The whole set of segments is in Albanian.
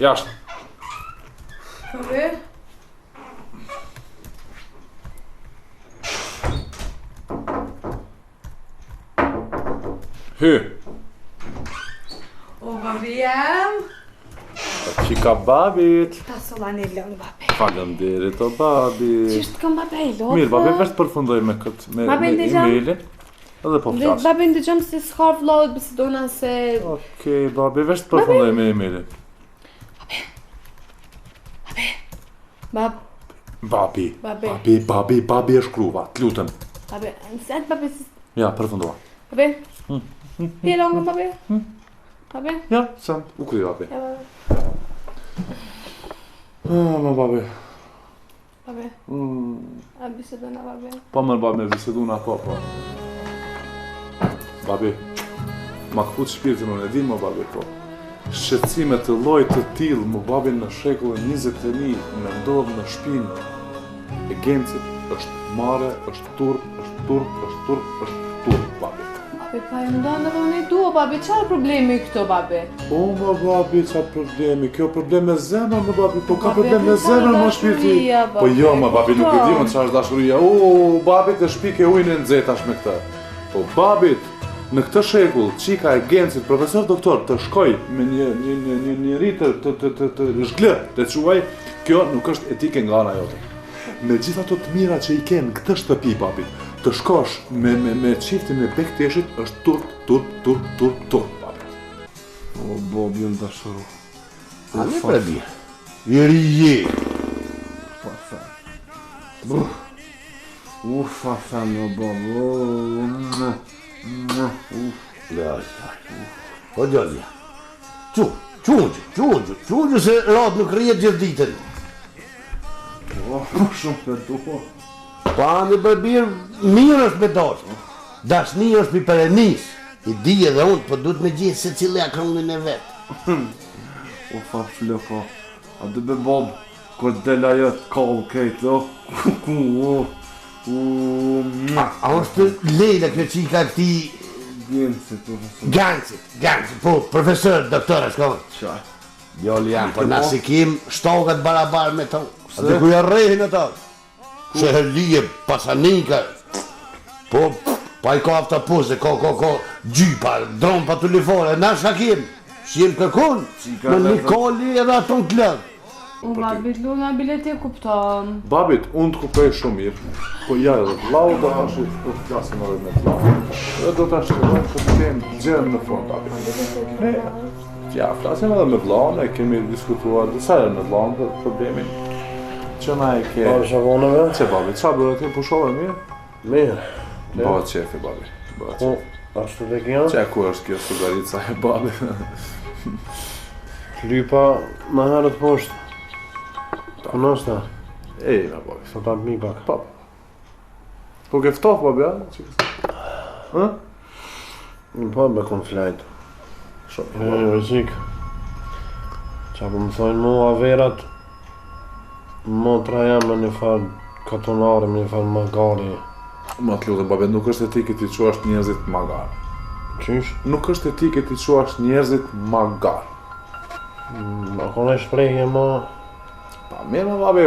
Jashtë. Babi? Hy. O, babi jam. Qika babit. Ta sola një lëngë, babi. Faleminderit o babi. Qishtë këm babi lotë? Mirë, babi vesh të përfundoj me këtë, me emailin. Edhe po flasë. Babi ndëgjëm se s'ka vlogët bisedona se... Okej, babi vesh të përfundoj me emailin. Babi e shkruva, t'lutem. Babi, nësët babi si... Ja, përfundova. Babi? Pje longën, babi? Babi? Ja, sen, u kry, babi. Ja, babi. Ma babi. Babi? A bisedona, babi? Po mërë babi, me biseduna, po. Babi, ma këput shpirtin unë, e din më babi, po. Shqetësime të llojit të tillë, më babi në shekullin 21, me ndodhë në shpinë e Gencit, është mare, është turp, babi. Babi, pa ju ndonë dhe unë i dua, babi, qarë problemi këto, babi? O, ma babi, qarë problemi, kjo problem me zemër, më babi, po ka problem me zemër, ma shpirti. Po jo, ma babi, nuk e di më qarë është dashuria. O, babit e shpike ujnë e nxetash me këtë. Po, babit, në këtë shekull, qika e Gencit, profesor doktor, të shkoj me njëri të zhglë, të quaj, kjo nuk është etike nga ana jote. Me gjitha ato të mira që i kenë këtë shtëpi, babit, të shkosh me qiftin e Bekteshit, është turp, babit. O, bobi në dashuru. A një prebi? Jeri je. Ufa fan, o bobi. Po gjallja. Qungju se ratë nuk rjetë gjithë ditën. O, shumë të duho. Pa në përbirë, mirë është me dashë. Dashni është për perenis. I di edhe unë, po du të me gjithë se cilë e kërënin e vetë. Ufa flëko. A dhe be bob, kër dela jetë kallë kejtë, A është lejla kjo qika këti... Gencit, po, profesor, doktor, është kohë. Qaj. Jolli jam, po nësi kim shtokat barabar me to. A të kuja rehin e ta. Se hëllije, pasanika. Po, pa i ka afta puse, ka gjypa, dronë pa tulifore, na shakim. Shim kërkun, me një kolli edhe aton të lëdhë. O, babit, luna bilet e kupton. Babit, unë të kupej shumë mirë, po ja edhe vlau do të ashtë të flasim edhe me vlau. Edhe do të ashtë të kemë gjerën në fund, babit. Ja, flasim edhe me vlau, ne kemi diskutuar disa herë me vlau për problemin. Që na e ke... Pa shavoneve? Që babit, qa bërë ti pushove mirë? Mirë. Bëhet qefi, babit. Bëhet qefi. Ashtu dhe kjo? Që ku është kjo sugarica e babit? Lypa më herët poshtë. Kënë është ta? Ej, me babit. Së ta mi pak. Pa. Po ke ftof, babi, ja? Në pa me kon flajt. Shumë. Rëzik. Qa po më thojnë mu averat, motra jam me një farë katonare, me një farë magari. Ma të lutem, babi, nuk është etike ti quash njerëzit magar. Qysh? Nuk është etike ti quash njerëzit magar. Ma kone shprejhje ma... Pa mirë më babi,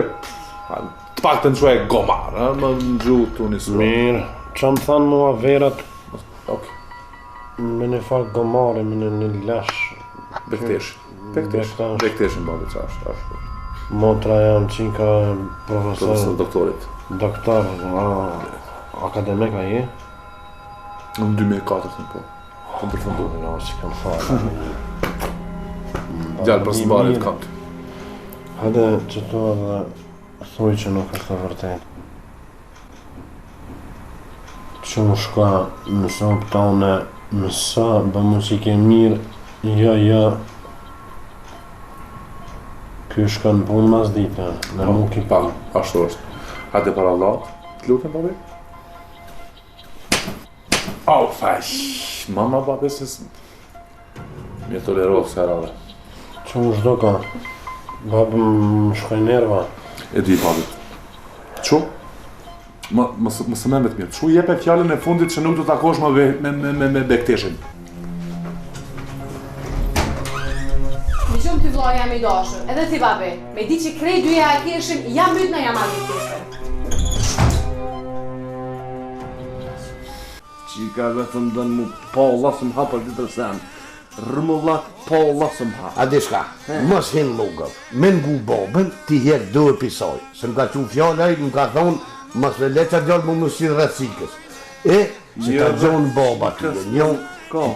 të pak të në quaj gomar, më në gjuhë të unë i sura. Mirë, qa më thanë mua verat Ok. me një farë gomari, me një lash. Bekteshin, babi, qa është. Motra jam qika profesor doktorit. Doktor, akademik a je? Në 2004, po. Kom përfundu. No, që kam farë. Gjallë për sëmbarit kam të. Hajde që to edhe thuj që nuk është të vërtet. Që më shka mësa pëtane, mësa bë muzike mirë, ja. Ky shka në punë mas dite, në nuk i pa. Ashtu është. Hajde për Allah, të lutem, babi. Au, faq. Mama, babi, se mi e tolerohë se herave. Që më shdo ka? Babë më shkoj nerva. E di, babi. Qu? Mësë me të mirë. Qu jepe fjallën e fundit që nuk të takosh me Bekteshin. vëlla jam I dashur. Edhe ti babi, me di që krej dyja e kishim, jam myt në jam alit tjetër. Qika vetëm dënë mu pa lasëm ha për ditër sen. Rëmullat pa lasëm ha. A di shka, mos hin lugëv, me ngu babën, ti hek dërë pisoj. Se më ka qu fjallaj, më ka thonë, mos le leqa gjallë më mësi rëtsikës. E, se ka gjonë baba të një,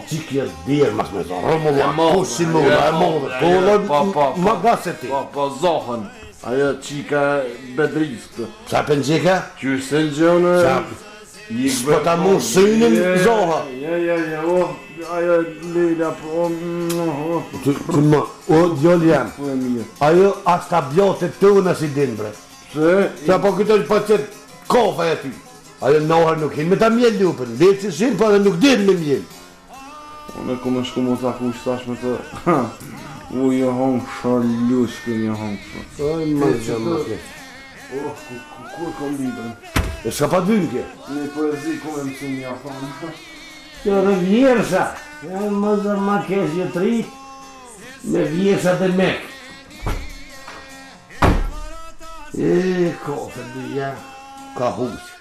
qikje djerë mas me zonë, rëmullat, po si mëllë, e mëllë, po ma gase ti. Pa zohën, ajo qika bedriskë. Sa për qika? Qyse në gjënë... S'po ta mu synin zoha. Ja, ajo Leila, po... Të më, o djoli jam, ajo as ta bjote të në si din bre. Se? Sa po këto pa qëtë kofa e ty. Ajo nohër nuk hin me ta mjell lupën, letë që sin, po edhe nuk din me mjell. Unë e ku me shku më ta ku shtash me të... U jo hongë shalush për një hongë. Oj, më gjë më ke. Ku e kom libën? E s'ka pa dyn kje? Një poezi ku me mësu një thonë. Kjo dhe vjersa, janë më zë ma kesh një tri, me vjersat e mek. E, kofe dhja, ka hush.